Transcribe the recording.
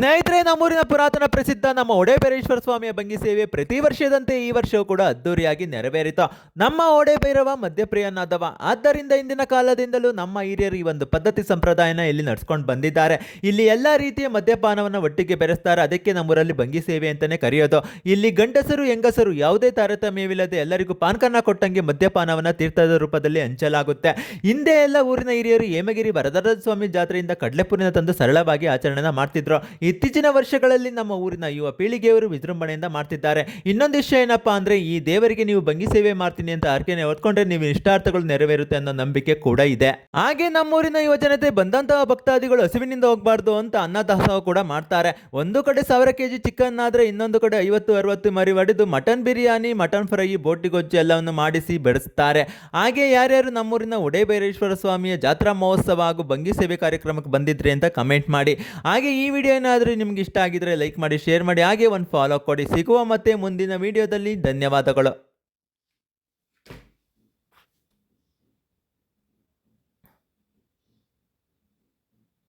ಸ್ನೇಹಿತರೆ, ನಮ್ಮೂರಿನ ಪುರಾತನ ಪ್ರಸಿದ್ಧ ನಮ್ಮ ಒಡೆಬೇರೇಶ್ವರ ಸ್ವಾಮಿಯ ಬಂಗಿ ಸೇವೆ ಪ್ರತಿ ವರ್ಷದಂತೆ ಈ ವರ್ಷವೂ ಕೂಡ ಅದ್ದೂರಿಯಾಗಿ ನೆರವೇರಿತು. ನಮ್ಮ ಒಡೆಭೈರವ ಮದ್ಯಪ್ರಿಯನಾದವ. ಆದ್ದರಿಂದ ಇಂದಿನ ಕಾಲದಿಂದಲೂ ನಮ್ಮ ಹಿರಿಯರು ಈ ಒಂದು ಪದ್ಧತಿ ಸಂಪ್ರದಾಯನ ಇಲ್ಲಿ ನಡ್ಸ್ಕೊಂಡು ಬಂದಿದ್ದಾರೆ. ಇಲ್ಲಿ ಎಲ್ಲಾ ರೀತಿಯ ಮದ್ಯಪಾನವನ್ನು ಒಟ್ಟಿಗೆ ಬೆರೆಸ್ತಾರೆ. ಅದಕ್ಕೆ ನಮ್ಮೂರಲ್ಲಿ ಬಂಗಿ ಸೇವೆ ಅಂತಾನೆ ಕರೆಯೋದು. ಇಲ್ಲಿ ಗಂಡಸರು ಹೆಂಗಸರು ಯಾವುದೇ ತಾರತಮ್ಯವಿಲ್ಲದೆ ಎಲ್ಲರಿಗೂ ಪಾನ್ಕನ್ನ ಕೊಟ್ಟಂಗೆ ಮದ್ಯಪಾನವನ್ನ ತೀರ್ಥದ ರೂಪದಲ್ಲಿ ಹಂಚಲಾಗುತ್ತೆ. ಹಿಂದೆ ಎಲ್ಲ ಊರಿನ ಹಿರಿಯರು ಹೇಮಗಿರಿ ವರದರಾಜ ಸ್ವಾಮಿ ಜಾತ್ರೆಯಿಂದ ಕಡಲೆಪುರಿನ ತಂದು ಸರಳವಾಗಿ ಆಚರಣೆ ಮಾಡ್ತಿದ್ರು. ಇತ್ತೀಚಿನ ವರ್ಷಗಳಲ್ಲಿ ನಮ್ಮ ಊರಿನ ಯುವ ಪೀಳಿಗೆಯವರು ವಿಜೃಂಭಣೆಯಿಂದ ಮಾಡ್ತಿದ್ದಾರೆ. ಇನ್ನೊಂದು ವಿಷಯ ಏನಪ್ಪಾ ಅಂದ್ರೆ, ಈ ದೇವರಿಗೆ ನೀವು ಬಂಗಿ ಸೇವೆ ಮಾಡ್ತೀನಿ ಅಂತ ಅರ್ಕೆನೆ ಹೊತ್ಕೊಂಡ್ರೆ ನೀವು ಇಷ್ಟಾರ್ಥಗಳು ನೆರವೇರುತ್ತೆ ಅನ್ನೋ ನಂಬಿಕೆ ಕೂಡ ಇದೆ. ಹಾಗೆ ನಮ್ಮೂರಿನ ಯುವ ಜನತೆ ಬಂದಂತಹ ಭಕ್ತಾದಿಗಳು ಹಸಿವಿನಿಂದ ಹೋಗಬಾರ್ದು ಅಂತ ಅನ್ನದಾಸೋಹ ಕೂಡ ಮಾಡ್ತಾರೆ. ಒಂದು ಕಡೆ 1000 kg ಚಿಕನ್ ಆದ್ರೆ ಇನ್ನೊಂದು ಕಡೆ 50-60 ಮರಿ ಹೊಡೆದು ಮಟನ್ ಬಿರಿಯಾನಿ, ಮಟನ್ ಫ್ರೈ, ಬೋಟಿ ಗೊಜ್ಜು ಎಲ್ಲವನ್ನು ಮಾಡಿಸಿ ಬೆಳೆಸ್ತಾರೆ. ಹಾಗೆ ಯಾರ್ಯಾರು ನಮ್ಮೂರಿನ ಒಡೆಬೇರೇಶ್ವರ ಸ್ವಾಮಿಯ ಜಾತ್ರಾ ಮಹೋತ್ಸವ ಹಾಗೂ ಬಂಗಿ ಸೇವೆ ಕಾರ್ಯಕ್ರಮಕ್ಕೆ ಬಂದಿದ್ರಿ ಅಂತ ಕಮೆಂಟ್ ಮಾಡಿ. ಹಾಗೆ ಈ ವಿಡಿಯೋ ಏನಾದರೂ ನಿಮ್ಗೆ ಇಷ್ಟ ಆಗಿದ್ರೆ ಲೈಕ್ ಮಾಡಿ, ಶೇರ್ ಮಾಡಿ, ಹಾಗೆ ಒಂದು ಫಾಲೋ ಕೊಡಿ. ಸಿಗುವ ಮತ್ತೆ ಮುಂದಿನ ವಿಡಿಯೋದಲ್ಲಿ. ಧನ್ಯವಾದಗಳು.